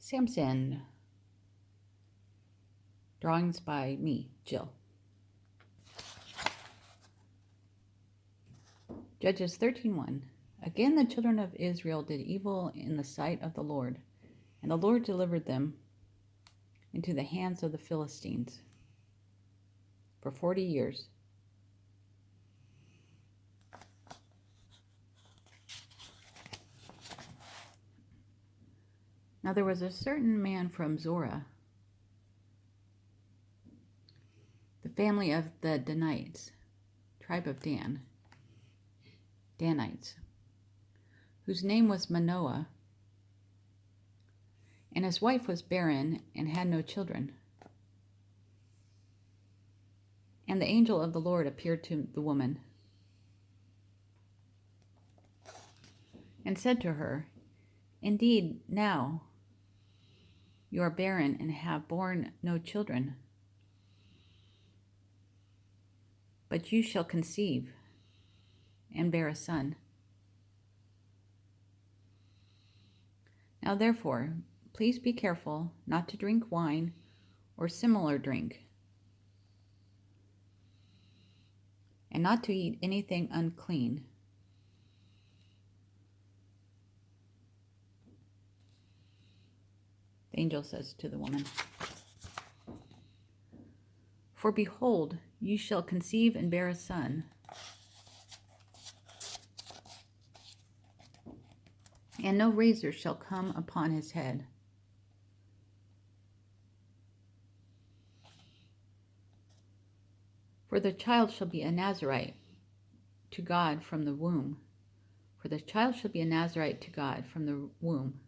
Samson. Drawings by me, Jill. Judges 13:1. Again the children of Israel did evil in the sight of the Lord, and the Lord delivered them into the hands of the Philistines for 40 years. Now there was a certain man from Zorah, the family of the Danites, tribe of Danites, whose name was Manoah, and his wife was barren and had no children. And the angel of the Lord appeared to the woman and said to her, "Indeed, now you are barren and have borne no children, but you shall conceive and bear a son. Now therefore, please be careful not to drink wine or similar drink, and not to eat anything unclean. The angel says to the woman, "For behold, you shall conceive and bear a son, and no razor shall come upon his head. For the child shall be a Nazarite to God from the womb. For the child shall be a Nazarite to God from the womb,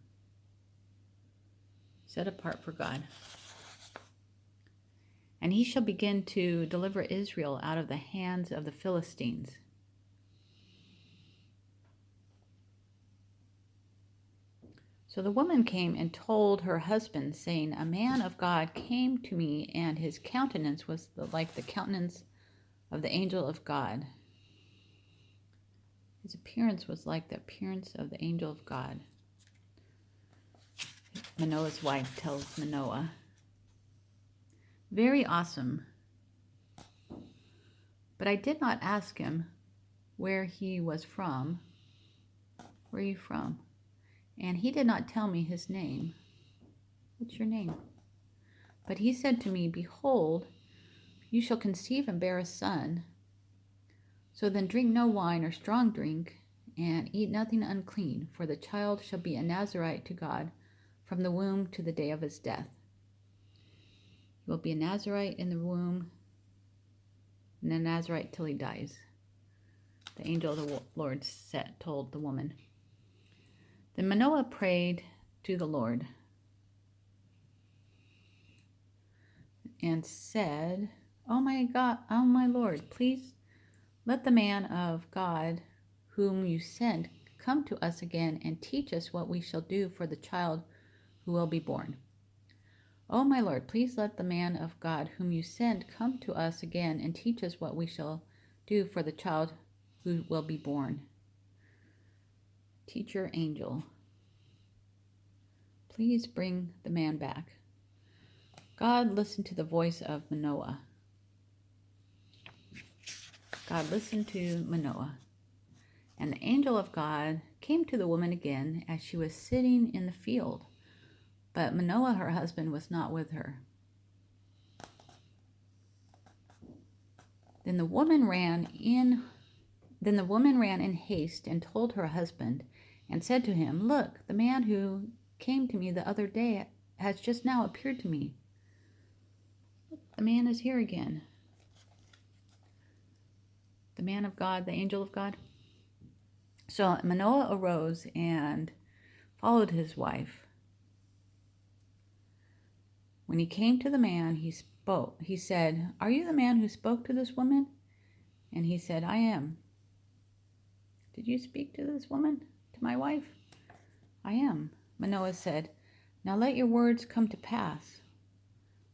set apart for God. And he shall begin to deliver Israel out of the hands of the Philistines." So the woman came and told her husband, saying, "A man of God came to me, and his countenance was like the countenance of the angel of God. His appearance was like the appearance of the angel of God." Manoah's wife tells Manoah, "Very awesome. But I did not ask him where he was from. Where are you from? And he did not tell me his name." "What's your name?" "But he said to me, 'Behold, you shall conceive and bear a son. So then drink no wine or strong drink, and eat nothing unclean, for the child shall be a Nazarite to God from the womb to the day of his death. He will be a Nazarite in the womb, and a Nazarite till he dies." The angel of the Lord told the woman. Then Manoah prayed to the Lord and said, "Oh my God, oh my Lord, please let the man of God whom you sent come to us again and teach us what we shall do for the child who will be born. Oh my Lord, please let the man of God whom you sent come to us again and teach us what we shall do for the child who will be born. Teacher angel, please bring the man back." God listened to the voice of Manoah. God listened to Manoah. And the angel of God came to the woman again as she was sitting in the field. But Manoah, her husband, was not with her. Then the woman ran in haste and told her husband and said to him, "Look, the man who came to me the other day has just now appeared to me. The man is here again." The man of God, the angel of God. So Manoah arose and followed his wife. When he came to the man, he said, "Are you the man who spoke to this woman?" And he said, "I am." "Did you speak to this woman, to my wife?" "I am." Manoah said, "Now let your words come to pass.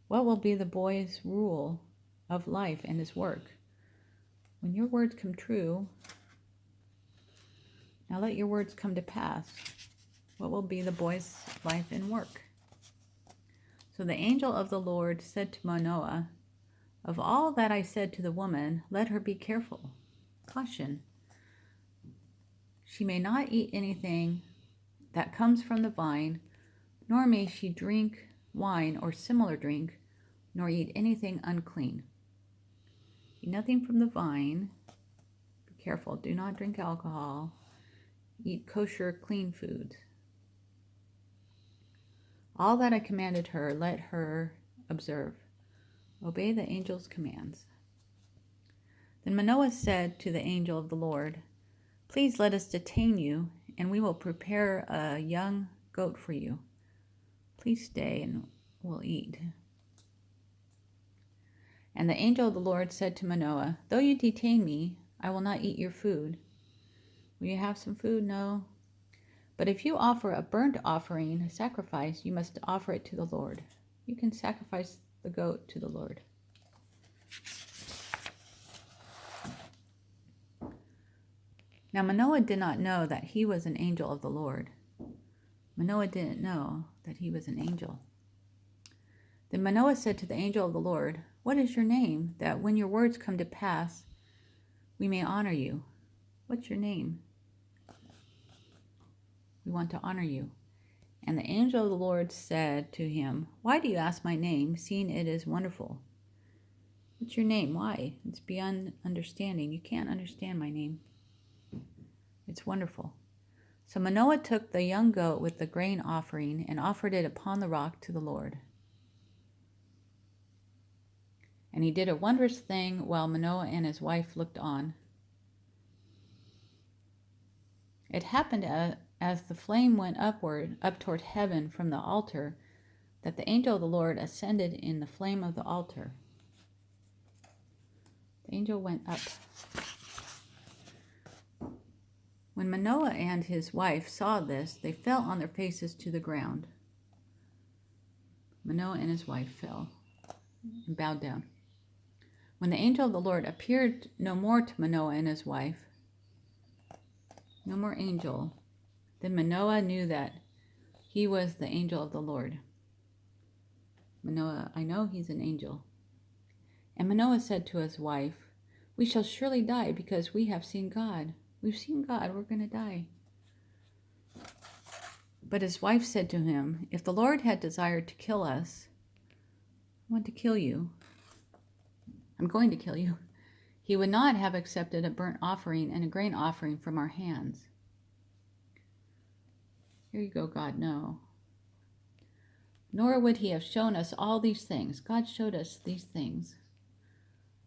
What will be the boy's rule of life and his work? When your words come true, now let your words come to pass. What will be the boy's life and work?" So the angel of the Lord said to Manoah, of all that I said to the woman, let her be careful. Caution. She may not eat anything that comes from the vine, nor may she drink wine or similar drink, nor eat anything unclean. Eat nothing from the vine. Be careful. Do not drink alcohol. Eat kosher, clean foods. All that I commanded her, let her observe. Obey the angel's commands. Then Manoah said to the angel of the Lord, please let us detain you, and we will prepare a young goat for you. Please stay, and we'll eat. And the angel of the Lord said to Manoah, though you detain me, I will not eat your food. Will you have some food? No. But if you offer a burnt offering, a sacrifice, you must offer it to the Lord. You can sacrifice the goat to the Lord. Now Manoah did not know that he was an angel of the Lord. Manoah didn't know that he was an angel. Then Manoah said to the angel of the Lord, what is your name, that when your words come to pass, we may honor you? What's your name? We want to honor you. And the angel of the Lord said to him, why do you ask my name, seeing it is wonderful? What's your name? Why? It's beyond understanding. You can't understand my name. It's wonderful. So Manoah took the young goat with the grain offering and offered it upon the rock to the Lord. And he did a wondrous thing while Manoah and his wife looked on. It happened as the flame went upward, up toward heaven from the altar, that the angel of the Lord ascended in the flame of the altar. The angel went up. When Manoah and his wife saw this, they fell on their faces to the ground. Manoah and his wife fell and bowed down. When the angel of the Lord appeared no more to Manoah and his wife, no more angel, then Manoah knew that he was the angel of the Lord. Manoah, I know he's an angel. And Manoah said to his wife, we shall surely die because we have seen God. We've seen God, we're going to die. But his wife said to him, if the Lord had desired to kill us, I want to kill you. I'm going to kill you. He would not have accepted a burnt offering and a grain offering from our hands. Here you go, God, no. Nor would he have shown us all these things. God showed us these things.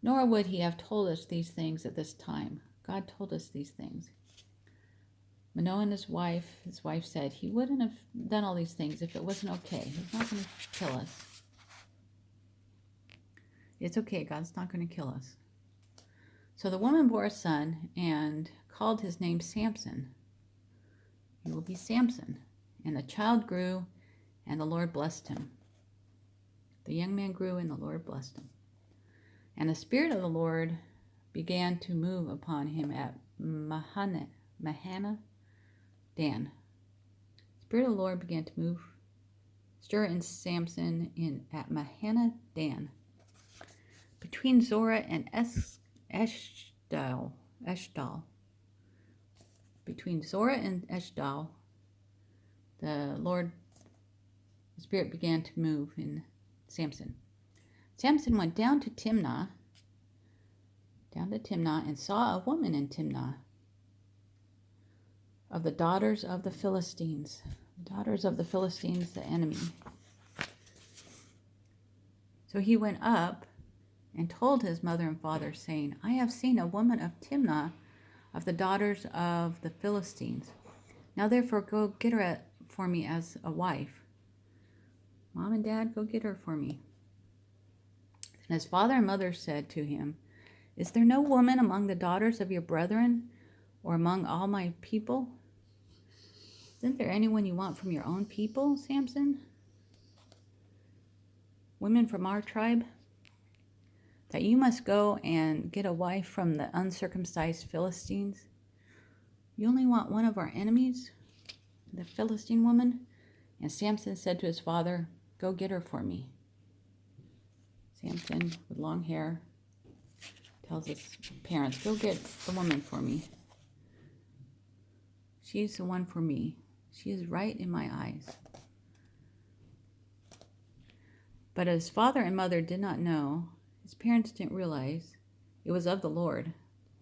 Nor would he have told us these things at this time. God told us these things. Manoah and his wife said he wouldn't have done all these things if it wasn't okay. He's not going to kill us. It's okay, God's not going to kill us. So the woman bore a son and called his name Samson. He will be Samson. And the child grew, and the Lord blessed him. The young man grew, and the Lord blessed him. And the Spirit of the Lord began to move upon him at Mahanadan. The Spirit of the Lord began to stir in Samson at Mahanadan, between Zorah and Eshtal. Between Zorah and Eshtal, the Spirit began to move in Samson. Samson went down to Timnah, and saw a woman in Timnah of the daughters of the Philistines. The daughters of the Philistines, the enemy. So he went up and told his mother and father, saying, I have seen a woman of Timnah of the daughters of the Philistines. Now therefore go get her for me as a wife. Mom and Dad, go get her for me. And his father and mother said to him, is there no woman among the daughters of your brethren or among all my people? Isn't there anyone you want from your own people, Samson? Women from our tribe? That you must go and get a wife from the uncircumcised Philistines? You only want one of our enemies, the Philistine woman? And Samson said to his father, Go get her for me. Samson, with long hair, tells his parents, go get the woman for me. She's the one for me. She is right in my eyes. But his father and mother did not know, his parents didn't realize, it was of the Lord.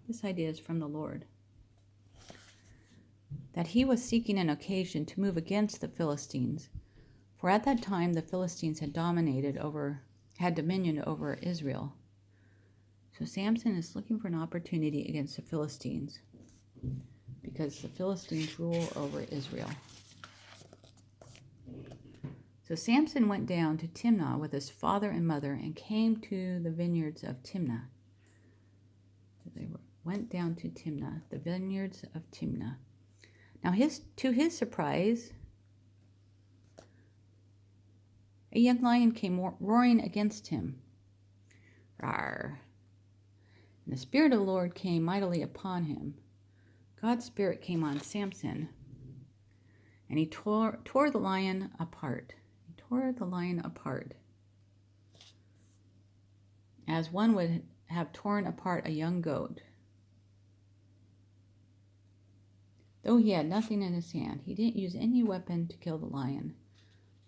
This idea is from the Lord. That he was seeking an occasion to move against the Philistines. For at that time, the Philistines had dominion over Israel. So Samson is looking for an opportunity against the Philistines because the Philistines rule over Israel. So Samson went down to Timnah with his father and mother and came to the vineyards of Timnah. So they went down to Timnah, the vineyards of Timnah. Now, to his surprise, a young lion came roaring against him. Rawr. And the Spirit of the Lord came mightily upon him. God's Spirit came on Samson, and he tore the lion apart. He tore the lion apart, as one would have torn apart a young goat. Though he had nothing in his hand, he didn't use any weapon to kill the lion.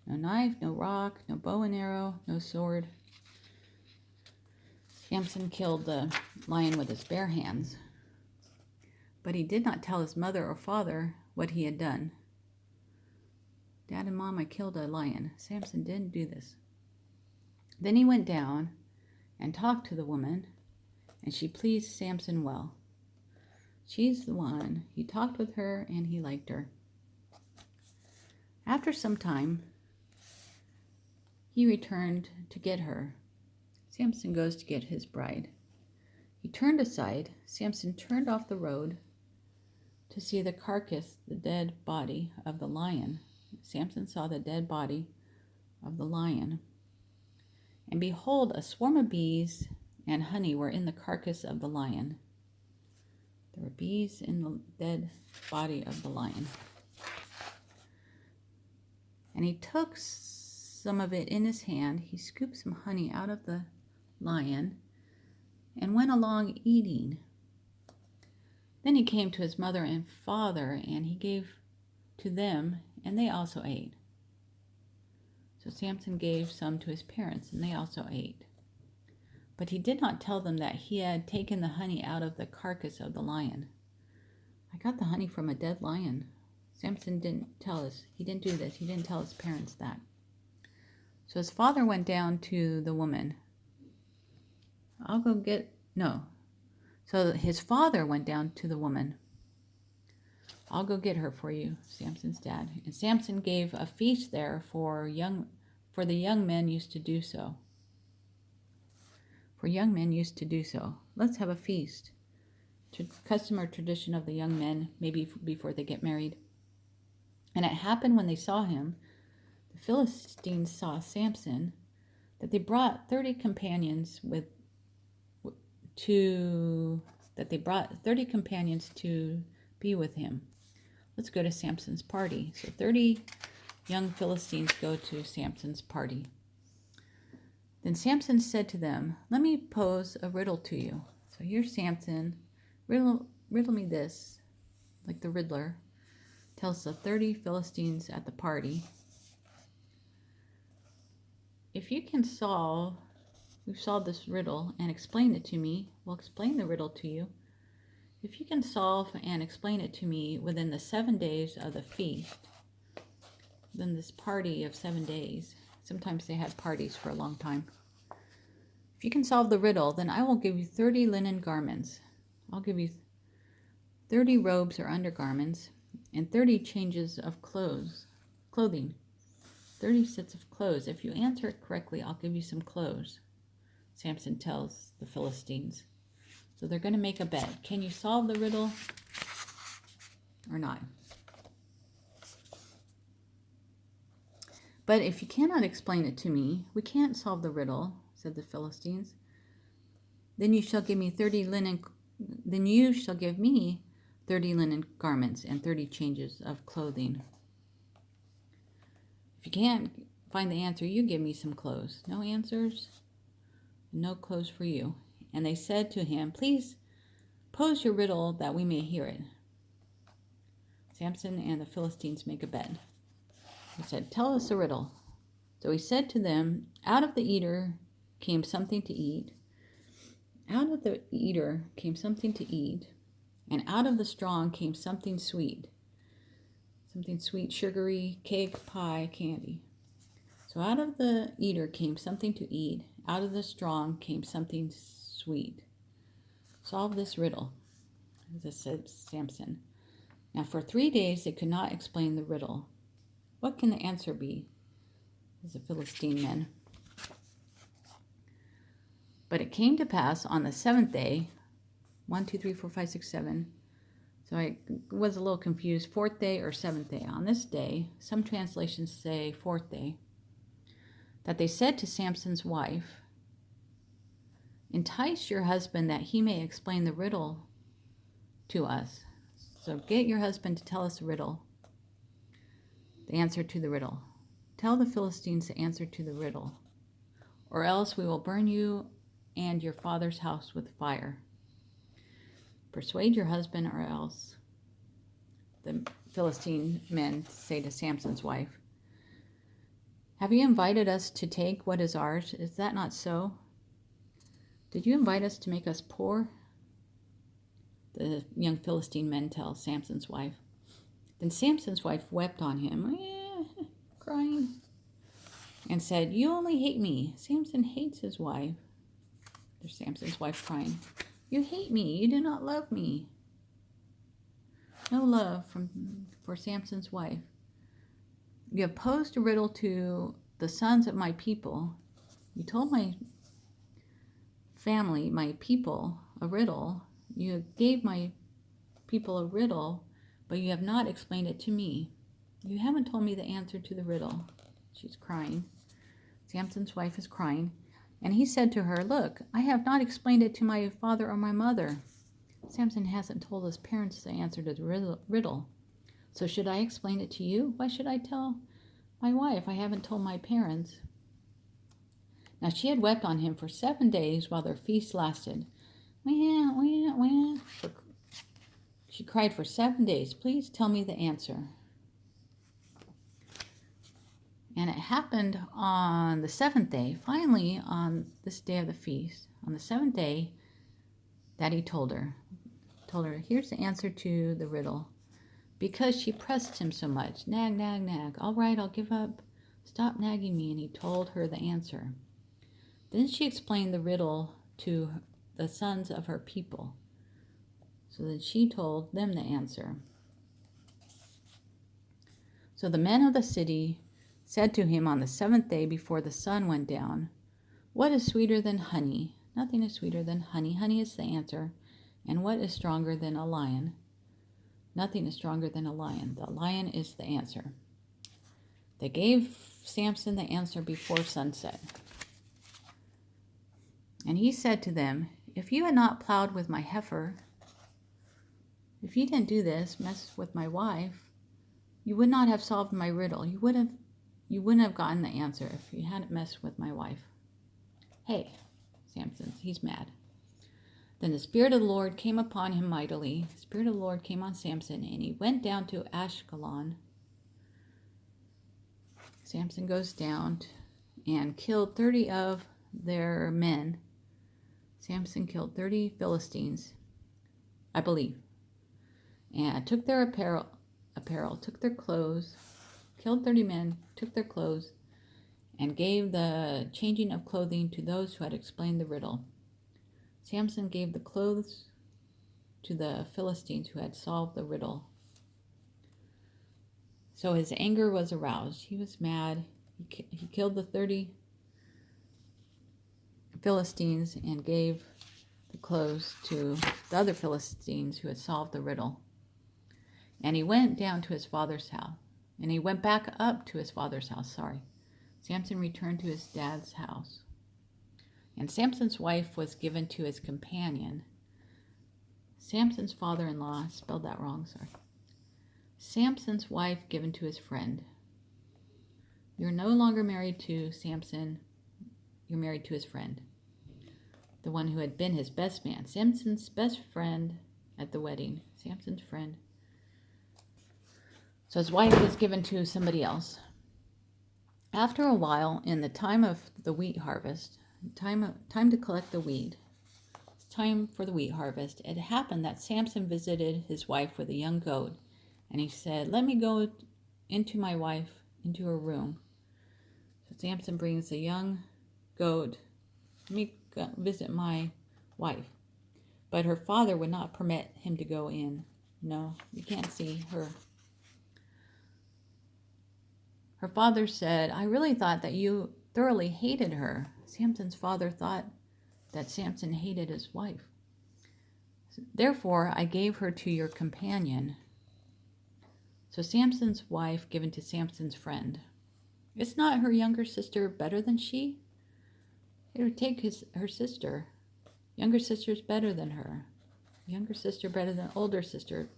No knife, no rock, no bow and arrow, no sword. Samson killed the lion with his bare hands. But he did not tell his mother or father what he had done. Dad and Mom, I killed a lion. Samson didn't do this. Then he went down and talked to the woman, and she pleased Samson well. She's the one. He talked with her, and he liked her. After some time, he returned to get her. Samson goes to get his bride. He turned aside. Samson turned off the road to see the carcass, the dead body of the lion. Samson saw the dead body of the lion. And behold, a swarm of bees and honey were in the carcass of the lion. There were bees in the dead body of the lion. And he took some of it in his hand. He scooped some honey out of the lion and went along eating. Then he came to his mother and father, and he gave to them, and they also ate. So Samson gave some to his parents, and they also ate. But he did not tell them that he had taken the honey out of the carcass of the lion. I got the honey from a dead lion. Samson didn't tell us. He didn't do this. He didn't tell his parents that. So his father went down to the woman. So his father went down to the woman. I'll go get her for you, Samson's dad. And Samson gave a feast there for the young men used to do so. For young men used to do so. Let's have a feast. Custom or tradition of the young men, maybe before they get married. And it happened when they saw him, the Philistines saw Samson, that they brought 30 companions to be with him. Let's go to Samson's party. So 30 young Philistines go to Samson's party. Then Samson said to them, let me pose a riddle to you. So here's Samson. Riddle me this, like the Riddler. Tells the 30 Philistines at the party. If you can we've solved this riddle and explain it to me, we'll explain the riddle to you. If you can solve and explain it to me within the 7 days of the feast, then this party of 7 days, sometimes they had parties for a long time. If you can solve the riddle, then I will give you 30 linen garments. I'll give you 30 robes or undergarments and 30 changes of clothing. 30 sets of clothes. If you answer it correctly, I'll give you some clothes, Samson tells the Philistines. So they're going to make a bet. Can you solve the riddle or not? But if you cannot explain it to me, we can't solve the riddle, said the Philistines. Then you shall give me 30 linen garments and 30 changes of clothing. If you can't find the answer, you give me some clothes. No answers, no clothes for you. And they said to him, please pose your riddle that we may hear it. Samson and the Philistines make a bet. He said, tell us a riddle. So he said to them, out of the eater came something to eat. Out of the eater came something to eat. And out of the strong came something sweet. Something sweet, sugary, cake, pie, candy. So out of the eater came something to eat. Out of the strong came something sweet. Solve this riddle, as said Samson. Now for 3 days they could not explain the riddle. What can the answer be? As the Philistine men. But it came to pass on the 7th day, 1, 2, 3, 4, 5, 6, 7. So I was a little confused, 4th day or 7th day. On this day, some translations say 4th day, that they said to Samson's wife, entice your husband that he may explain the riddle to us. So get your husband to tell us the riddle, the answer to the riddle. Tell the Philistines the answer to the riddle, or else we will burn you and your father's house with fire. Persuade your husband, or else. The Philistine men say to Samson's wife, have you invited us to take what is ours? Is that not so? Did you invite us to make us poor? The young Philistine men tell Samson's wife. Then Samson's wife wept on him, crying, and said, you only hate me. Samson hates his wife. There's Samson's wife crying. You hate me. You do not love me. No love for Samson's wife. You have posed a riddle to the sons of my people. You told my family, my people, a riddle. You gave my people a riddle, but you have not explained it to me. You haven't told me the answer to the riddle. She's crying. Samson's wife is crying. And he said to her, look, I have not explained it to my father or my mother. Samson hasn't told his parents the answer to the riddle. So should I explain it to you? Why should I tell my wife? I haven't told my parents. Now she had wept on him for 7 days while their feast lasted. She cried for 7 days. Please tell me the answer. And it happened on the 7th day, finally on this day of the feast, on the 7th day, that he told her, here's the answer to the riddle. Because she pressed him so much, nag, nag, nag. All right, I'll give up. Stop nagging me. And he told her the answer. Then she explained the riddle to the sons of her people. So that she told them the answer. So the men of the city said to him on the 7th day before the sun went down, what is sweeter than honey? Nothing is sweeter than honey. Honey is the answer. And what is stronger than a lion? Nothing is stronger than a lion. The lion is the answer. They gave Samson the answer before sunset. And he said to them, if you had not plowed with my heifer, if you didn't do this, mess with my wife, you would not have solved my riddle. You wouldn't have gotten the answer if you hadn't messed with my wife. Hey, Samson, he's mad. Then the Spirit of the Lord came upon him mightily. The Spirit of the Lord came on Samson, and he went down to Ashkelon. Samson goes down and killed 30 of their men. Samson killed 30 Philistines, I believe, and took their apparel, took their clothes, killed 30 men, took their clothes, and gave the changing of clothing to those who had explained the riddle. Samson gave the clothes to the Philistines who had solved the riddle. So his anger was aroused. He was mad. He killed the 30 Philistines and gave the clothes to the other Philistines who had solved the riddle. And he went down to his father's house. And he went back up to his father's house, Samson returned to his dad's house. And Samson's wife was given to his companion. Samson's father-in-law, spelled that wrong, Samson's wife given to his friend. You're no longer married to Samson. You're married to his friend, the one who had been his best man. Samson's best friend at the wedding. Samson's friend. So his wife was given to somebody else. After a while, in the time of the wheat harvest, time to collect the wheat, it's time for the wheat harvest, it happened that Samson visited his wife with a young goat, and he said, "Let me go into my wife, into her room." So Samson brings a young goat. "Let me go visit my wife." But her father would not permit him to go in. No, you can't see her. Her father said, "I really thought that you thoroughly hated her." Samson's father thought that Samson hated his wife. "Therefore, I gave her to your companion." So Samson's wife given to Samson's friend. Is not her younger sister better than she? Here, take her sister. Younger sister's better than her. Younger sister better than older sister.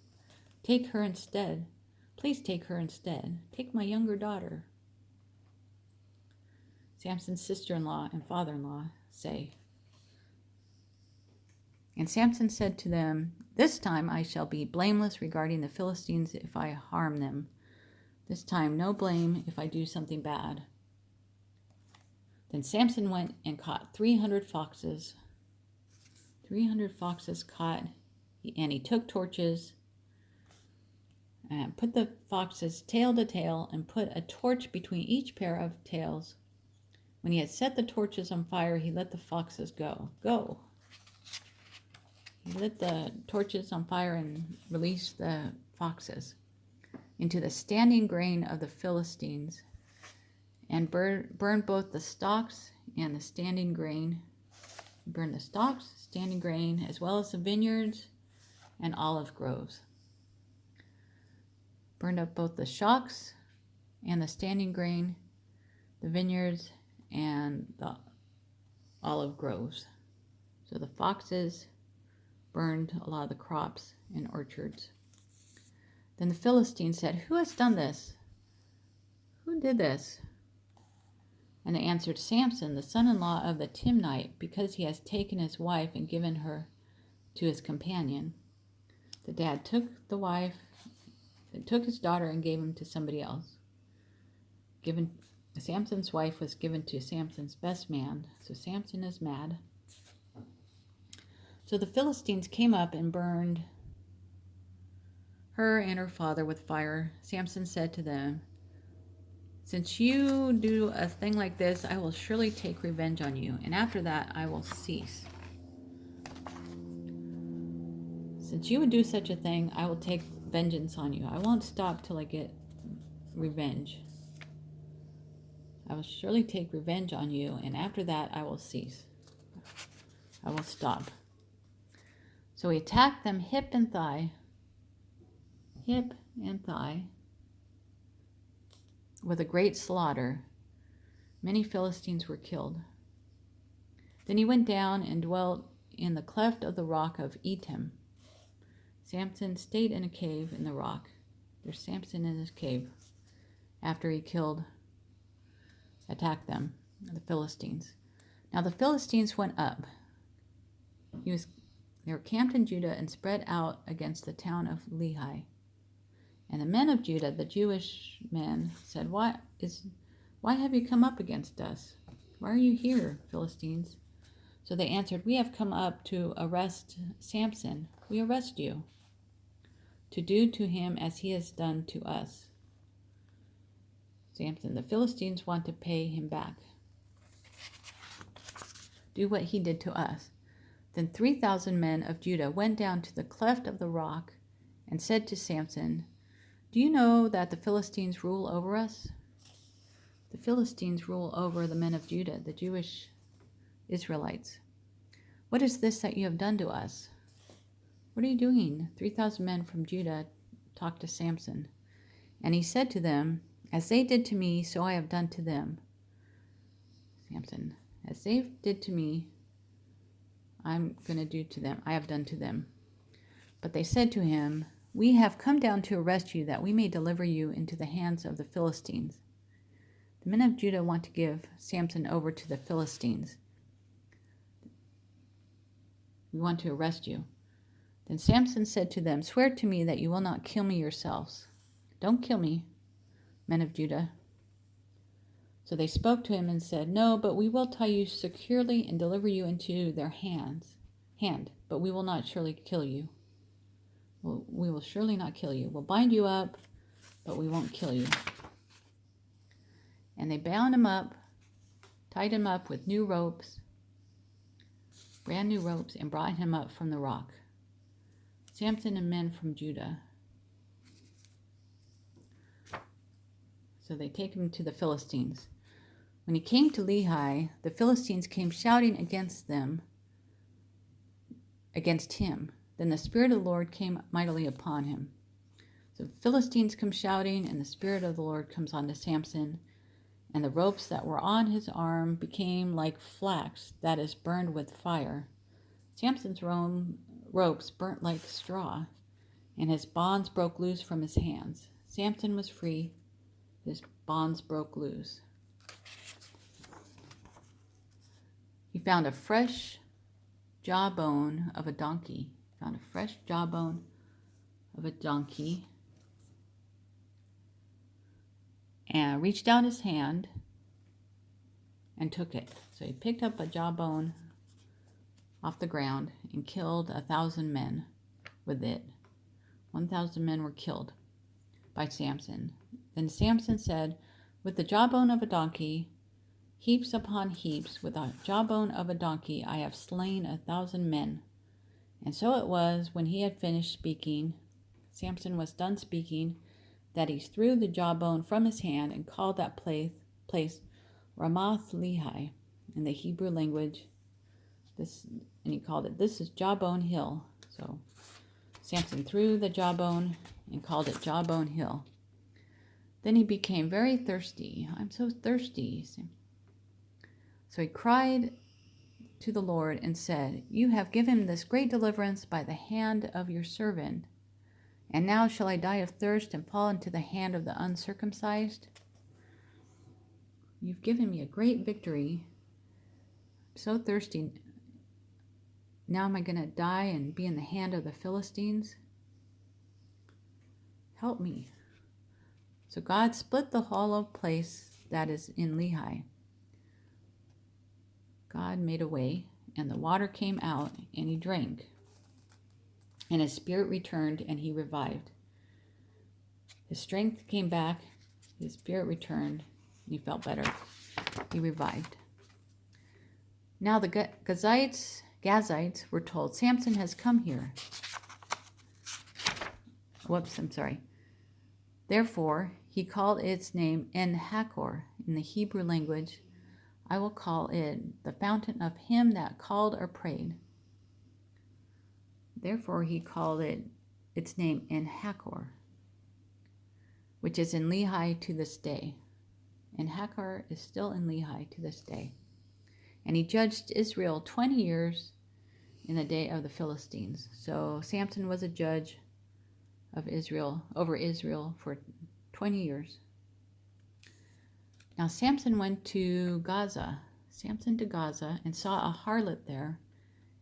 Take her instead. Please take her instead. Take my younger daughter. Samson's sister-in-law and father-in-law say. And Samson said to them, "This time I shall be blameless regarding the Philistines if I harm them. This time no blame if I do something bad." Then Samson went and caught 300 foxes. 300 foxes caught, and he took torches and put the foxes tail to tail and put a torch between each pair of tails. When he had set the torches on fire, he let the foxes go. He lit the torches on fire and released the foxes into the standing grain of the Philistines, and burned both the stalks and the standing grain. Burned the stalks, standing grain, as well as the vineyards and olive groves. Burned up both the shocks and the standing grain, the vineyards, and the olive groves. So the foxes burned a lot of the crops and orchards. Then the Philistines said, "Who has done this? Who did this?" And they answered, "Samson, the son-in-law of the Timnite, because he has taken his wife and given her to his companion." The dad took his daughter and gave him to somebody else. Samson's wife was given to Samson's best man, so Samson is mad. So the Philistines came up and burned her and her father with fire. Samson said to them, "Since you do a thing like this, I will surely take revenge on you, and after that I will cease. Since you would do such a thing, I will take vengeance on you. I won't stop till I get revenge. I will surely take revenge on you, and after that I will cease. I will stop." So he attacked them hip and thigh, with a great slaughter. Many Philistines were killed. Then he went down and dwelt in the cleft of the rock of Etam. Samson stayed in a cave in the rock. There's Samson in his cave after he attacked them, the Philistines. Now the Philistines went up. They were camped in Judah and spread out against the town of Lehi. And the men of Judah, the Jewish men, said, Why have you come up against us? Why are you here, Philistines?" So they answered, "We have come up to arrest Samson. We arrest you, to do to him as he has done to us." Samson, the Philistines want to pay him back. Do what he did to us. Then 3,000 men of Judah went down to the cleft of the rock and said to Samson, "Do you know that the Philistines rule over us?" The Philistines rule over the men of Judah, the Jewish Israelites. "What is this that you have done to us?" "What are you doing?" 3,000 men from Judah talked to Samson. And he said to them, "As they did to me, so I have done to them." Samson, "As they did to me, I'm going to do to them. I have done to them." But they said to him, "We have come down to arrest you, that we may deliver you into the hands of the Philistines." The men of Judah want to give Samson over to the Philistines. We want to arrest you. Then Samson said to them, swear to me that you will not kill me yourselves. Don't kill me, men of Judah. So they spoke to him and said, no, but we will tie you securely and deliver you into their hand, but we will not surely kill you. We will surely not kill you. We'll bind you up, but we won't kill you. And they bound him up, tied him up with new ropes, brand new ropes, and brought him up from the rock. Samson and men from Judah. So they take him to the Philistines. When he came to Lehi, the Philistines came shouting against him. Then the Spirit of the Lord came mightily upon him. So the Philistines come shouting, and the Spirit of the Lord comes on to Samson, and the ropes that were on his arm became like flax that is burned with fire. Samson's ropes burnt like straw, and his bonds broke loose from his hands. Samson was free, his bonds broke loose. He found a fresh jawbone of a donkey. And reached out his hand and took it. So he picked up a jawbone off the ground and killed 1,000 men with it. 1,000 men were killed by Samson. Then Samson said, with the jawbone of a donkey, heaps upon heaps, with the jawbone of a donkey, I have slain 1,000 men. And so it was, when he had finished speaking, Samson was done speaking, that he threw the jawbone from his hand and called that place Ramath Lehi in the Hebrew language. And he called it, this is Jawbone Hill. So Samson threw the jawbone and called it Jawbone Hill. Then he became very thirsty. I'm so thirsty. So he cried to the Lord and said, you have given this great deliverance by the hand of your servant. And now shall I die of thirst and fall into the hand of the uncircumcised? You've given me a great victory. I'm so thirsty. Now am I going to die and be in the hand of the Philistines? Help me. So God split the hollow place that is in Lehi. God made a way, and the water came out, and he drank. And his spirit returned, and he revived. His strength came back, his spirit returned, and he felt better. He revived. Now the Gazites were told, Samson has come here. Therefore, he called its name En-Hakkore in the Hebrew language. I will call it the fountain of him that called or prayed. Therefore, he called its name En-Hakkore, which is in Lehi to this day. En-Hakkore is still in Lehi to this day. And he judged Israel 20 years in the day of the Philistines. So Samson was a judge of Israel, over Israel for 20 years. Now Samson went to Gaza. And saw a harlot there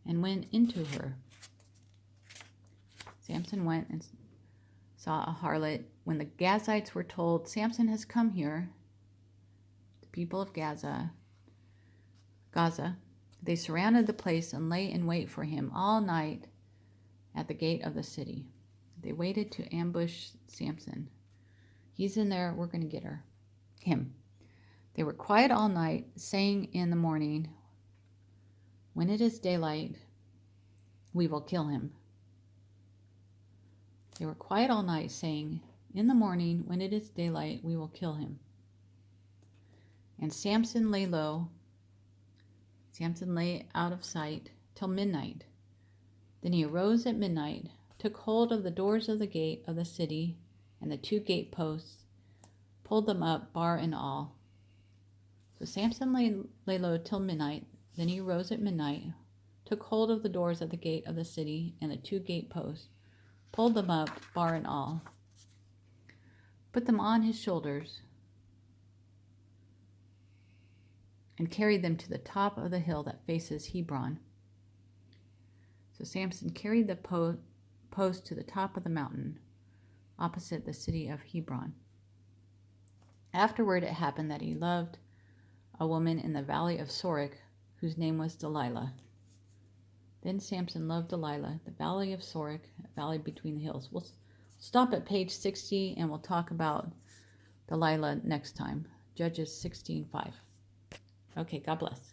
and went into her. Samson went and saw a harlot. When the Gazites were told, Samson has come here, the people of Gaza, they surrounded the place and lay in wait for him all night at the gate of the city. They waited to ambush Samson. He's in there, we're going to get him. They were quiet all night, saying in the morning, when it is daylight, we will kill him. They were quiet all night, saying, in the morning, when it is daylight, we will kill him. And Samson lay low. Samson lay out of sight till midnight. Then he arose at midnight, took hold of the doors of the gate of the city and the 2 gate posts, pulled them up, bar and all. So Samson lay low till midnight. Then he arose at midnight, took hold of the doors of the gate of the city and the 2 gate posts, pulled them up, bar and all, put them on his shoulders, and carried them to the top of the hill that faces Hebron. So Samson carried the post to the top of the mountain opposite the city of Hebron. Afterward, it happened that he loved a woman in the valley of Sorek, whose name was Delilah. Then Samson loved Delilah, the valley of Sorek, a valley between the hills. We'll stop at page 60 and we'll talk about Delilah next time. Judges 16:5. Okay, God bless.